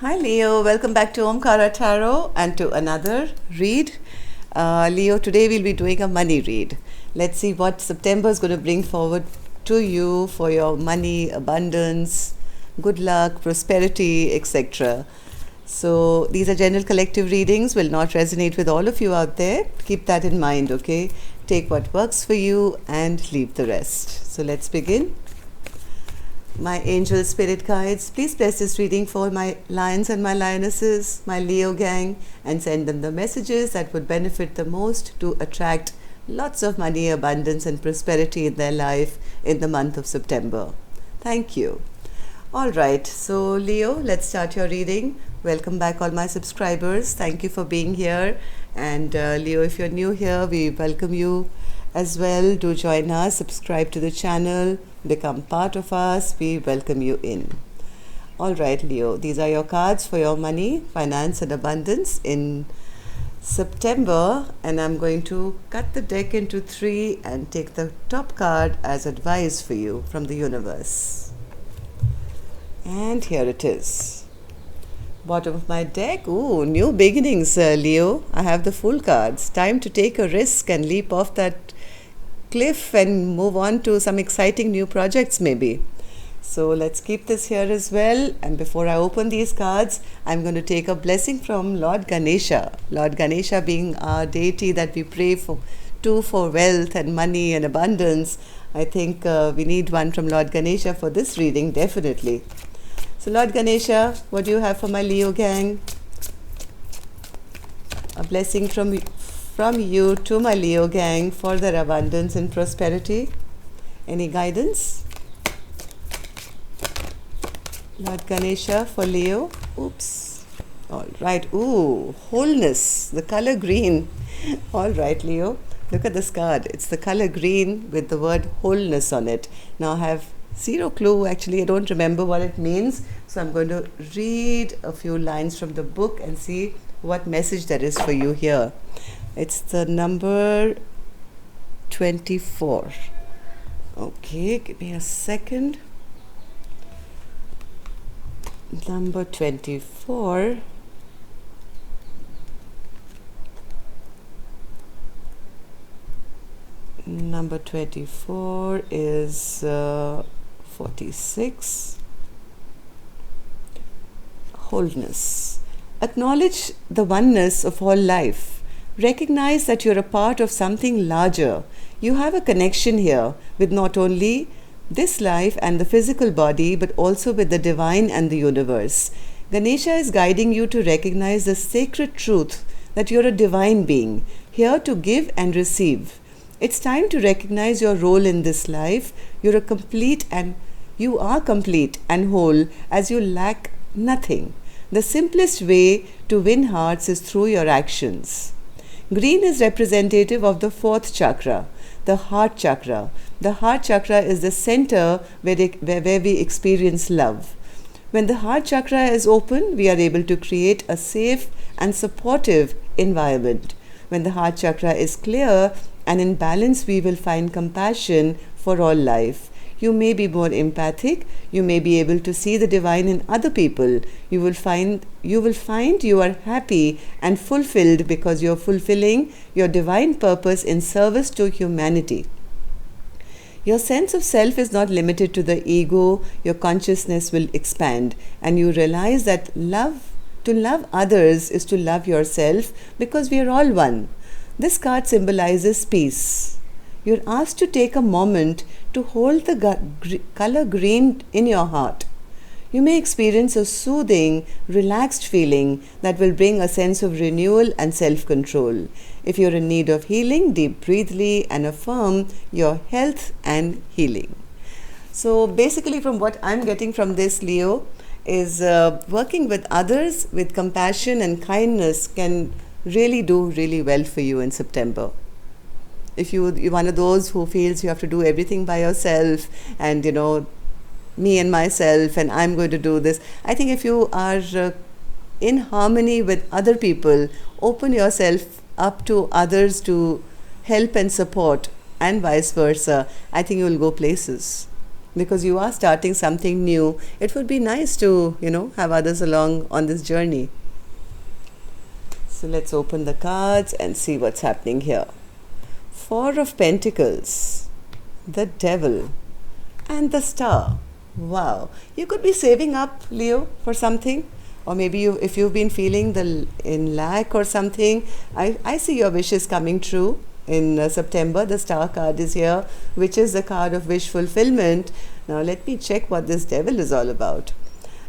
Hi Leo, welcome back to Omkara Tarot and to another read. Leo, today we'll be doing a money read. Let's see what September is going to bring forward to you for your money, abundance, good luck, prosperity, etc. So these are general collective readings, will not resonate with all of you out there. Keep that in mind, okay? Take what works for you and leave the rest. So let's begin. My angel spirit guides, please bless this reading for my lions and my lionesses, my Leo gang, and send them the messages that would benefit the most to attract lots of money, abundance, and prosperity in their life in the month of September. Thank you. All right, so Leo, let's start your reading. Welcome back, all my subscribers. Thank you for being here. And Leo, if you're new here, we welcome you as well. Do join us, subscribe to the channel, become part of us. We welcome you in. All right, Leo, these are your cards for your money, finance, and abundance in September. And I'm going to cut the deck into three and take the top card as advice for you from the universe. And here it is. Bottom of my deck. Ooh, new beginnings, Leo. I have the full cards. Time to take a risk and leap off that cliff and move on to some exciting new projects maybe. So let's keep this here as well. And before I open these cards, I'm going to take a blessing from Lord Ganesha. Lord Ganesha being our deity that we pray for wealth and money and abundance. I think we need one from Lord Ganesha for this reading, definitely. So Lord Ganesha, what do you have for my Leo gang? A blessing from you to my Leo gang for their abundance and prosperity. Any guidance? Lord Ganesha for Leo. Oops. All right. Ooh, wholeness. The color green. All right, Leo. Look at this card. It's the color green with the word wholeness on it. Now I have zero clue. Actually, I don't remember what it means. So I'm going to read a few lines from the book and see what message there is for you here. It's the number 24. Okay, give me a second. Number 24. Number 24 is 46. Wholeness. Acknowledge the oneness of all life. Recognize that you're a part of something larger. You have a connection here with not only this life and the physical body, but also with the divine and the universe. Ganesha is guiding you to recognize the sacred truth that you're a divine being, here to give and receive. It's time to recognize your role in this life. You are complete and whole as you lack nothing. The simplest way to win hearts is through your actions. Green is representative of the fourth chakra, the heart chakra. The heart chakra is the center where we experience love. When the heart chakra is open, we are able to create a safe and supportive environment. When the heart chakra is clear and in balance, we will find compassion for all life. You may be more empathic. You may be able to see the divine in other people. You will find you are happy and fulfilled because you are fulfilling your divine purpose in service to humanity. Your sense of self is not limited to the ego. Your consciousness will expand, and you realize that to love others is to love yourself, because we are all one. This card symbolizes peace. You're asked to take a moment to hold the color green in your heart. You may experience a soothing, relaxed feeling that will bring a sense of renewal and self-control. If you're in need of healing, deep breathly and affirm your health and healing. So basically, from what I'm getting from this, Leo, is working with others with compassion and kindness can really do really well for you in September. If you're one of those who feels you have to do everything by yourself and, me and myself and I'm going to do this, I think if you are in harmony with other people, open yourself up to others to help and support and vice versa, I think you will go places. because you are starting something new. It would be nice to, have others along on this journey. So let's open the cards and see what's happening here. Four of Pentacles, the Devil, and the Star. Wow. You could be saving up, Leo, for something. Or maybe if you've been feeling in lack or something, I see your wishes coming true. In September, the Star card is here, which is the card of wish fulfillment. Now let me check what this Devil is all about.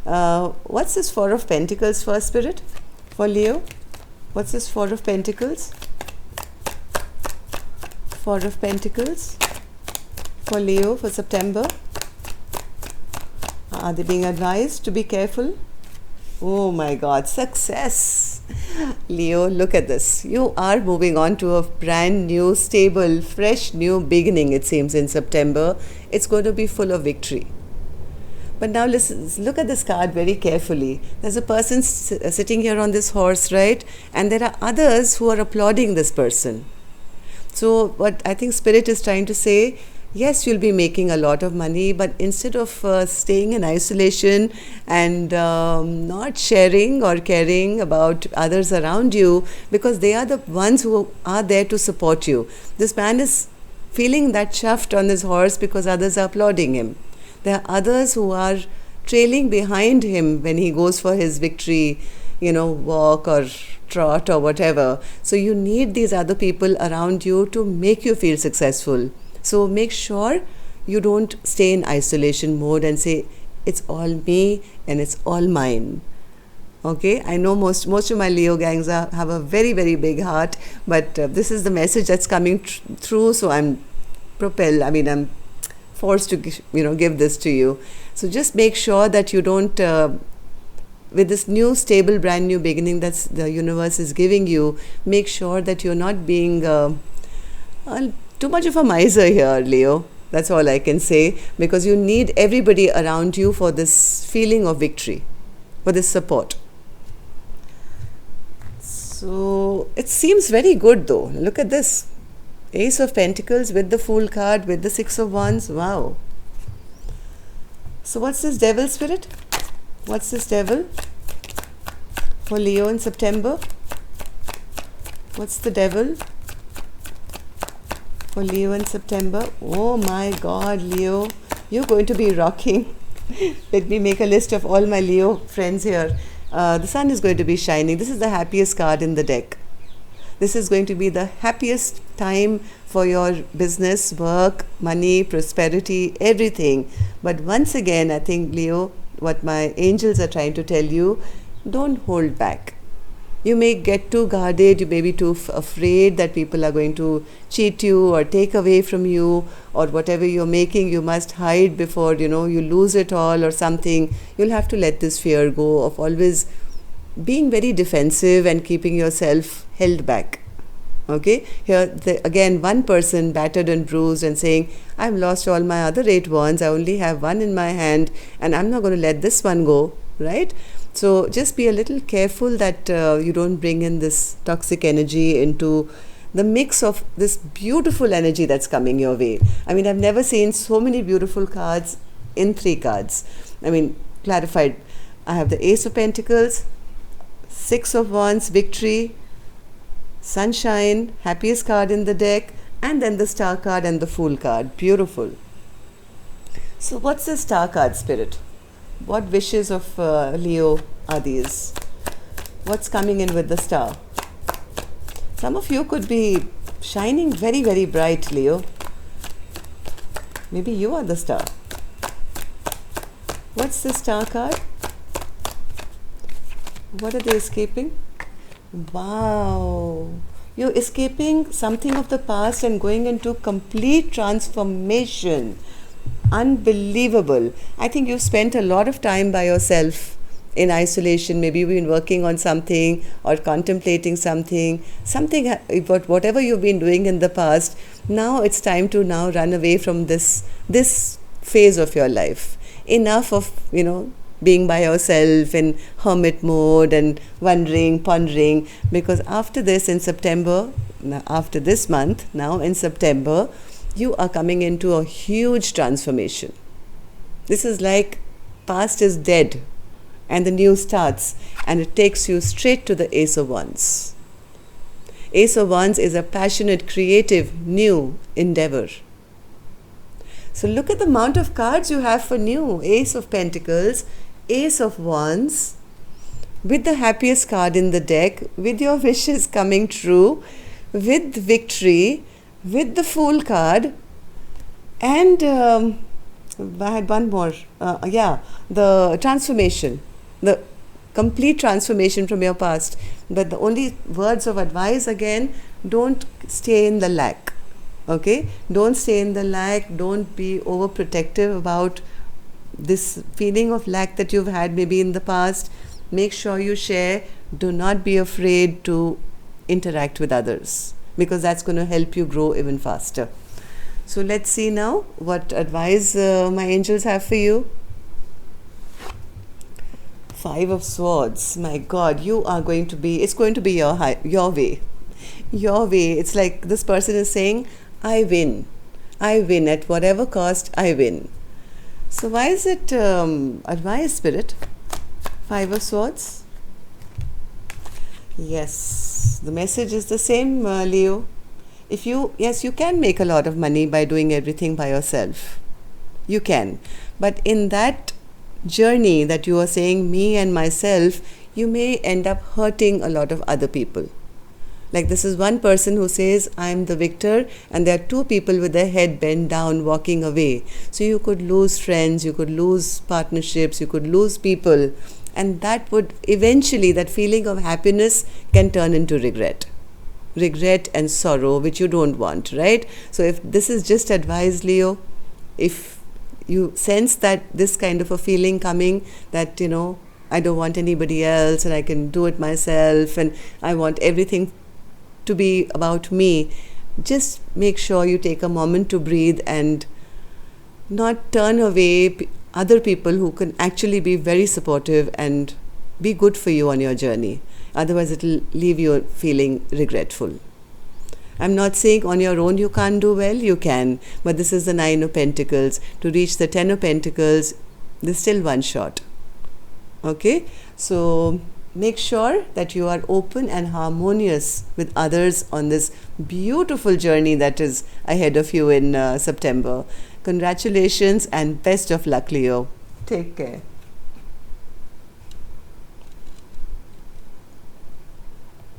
What's this Four of Pentacles for, Spirit? For Leo? What's this Four of Pentacles? Four of Pentacles for Leo for September. Are they being advised to be careful? Oh my God, success. Leo, look at this. You are moving on to a brand new, stable, fresh new beginning, it seems, in September. It's going to be full of victory. But now listen, look at this card very carefully. There's a person sitting here on this horse, right? And there are others who are applauding this person. So what I think Spirit is trying to say, yes, you'll be making a lot of money, but instead of staying in isolation and not sharing or caring about others around you, because they are the ones who are there to support you. This man is feeling that chuffed on his horse because others are applauding him. There are others who are trailing behind him when he goes for his victory, walk or trot or whatever. So you need these other people around you to make you feel successful. So make sure you don't stay in isolation mode and say, it's all me and it's all mine. Okay, I know most of my Leo gangs have a very, very big heart, but this is the message that's coming through, so I'm forced to give this to you. So just make sure that you don't, with this new, stable, brand new beginning that the universe is giving you, make sure that you're not being too much of a miser here, Leo. That's all I can say, because you need everybody around you for this feeling of victory, for this support. So it seems very good though. Look at this. Ace of Pentacles with the Fool card, with the Six of Wands. Wow. So what's this Devil, Spirit? What's this Devil for Leo in September? What's the Devil for Leo in September? Oh my God, Leo, you're going to be rocking. Let me make a list of all my Leo friends here. The sun is going to be shining. This is the happiest card in the deck. This is going to be the happiest time for your business, work, money, prosperity, everything. But once again, I think, Leo, what my angels are trying to tell you, don't hold back. You may get too guarded, you may be too afraid that people are going to cheat you or take away from you, or whatever you're making you must hide before you lose it all or something. You'll have to let this fear go of always being very defensive and keeping yourself held back. Okay, here again one person battered and bruised and saying, I've lost all my other 8 wands, I only have one in my hand and I'm not going to let this one go, right? So just be a little careful that you don't bring in this toxic energy into the mix of this beautiful energy that's coming your way. I mean, I've never seen so many beautiful cards in 3 cards. I mean, clarified. I have the Ace of Pentacles, Six of Wands, victory, sunshine, happiest card in the deck, and then the Star card and the Fool card. Beautiful. So what's the Star card, Spirit? What wishes of Leo are these? What's coming in with the Star? Some of you could be shining very, very bright, Leo. Maybe you are the star. What's the Star card? What are they escaping? Wow. You're escaping something of the past and going into complete transformation. Unbelievable. I think you've spent a lot of time by yourself in isolation. Maybe you've been working on something or contemplating something, whatever you've been doing in the past. Now it's time to run away from this phase of your life. Enough of, being by yourself in hermit mode and wondering, pondering, because after this in September, after this month, now in September, you are coming into a huge transformation. This is like past is dead and the new starts, and it takes you straight to the Ace of Wands. Ace of Wands is a passionate, creative, new endeavor. So look at the amount of cards you have for new. Ace of Pentacles, Ace of Wands, with the happiest card in the deck, with your wishes coming true, with victory, with the Fool card, and I had one more. The transformation, the complete transformation from your past. But the only words of advice again, don't stay in the lack. Okay? Don't stay in the lack. Don't be overprotective about this feeling of lack that you've had maybe in the past. Make sure you share. Do not be afraid to interact with others, because that's going to help you grow even faster. So let's see now what advice my angels have for you. Five of Swords. My God, you are going to be, it's going to be your way. Your way. It's like this person is saying, I win. I win at whatever cost, I win. So why is it advice, Spirit? Five of Swords. Yes, the message is the same, Leo. Yes, you can make a lot of money by doing everything by yourself. You can. But in that journey that you are saying, me and myself, you may end up hurting a lot of other people. Like this is one person who says, I'm the victor, and there are two people with their head bent down walking away. So you could lose friends, you could lose partnerships, you could lose people. And that would eventually, that feeling of happiness can turn into regret. Regret and sorrow, which you don't want, right? So if this is just advice, Leo, if you sense that this kind of a feeling coming, that, I don't want anybody else and I can do it myself and I want everything to be about me, just make sure you take a moment to breathe and not turn away other people who can actually be very supportive and be good for you on your journey. Otherwise, it will leave you feeling regretful. I'm not saying on your own you can't do well, you can. But this is the Nine of Pentacles. To reach the Ten of Pentacles, there's still one shot. Okay? So make sure that you are open and harmonious with others on this beautiful journey that is ahead of you in September. Congratulations and best of luck, Leo. Take care.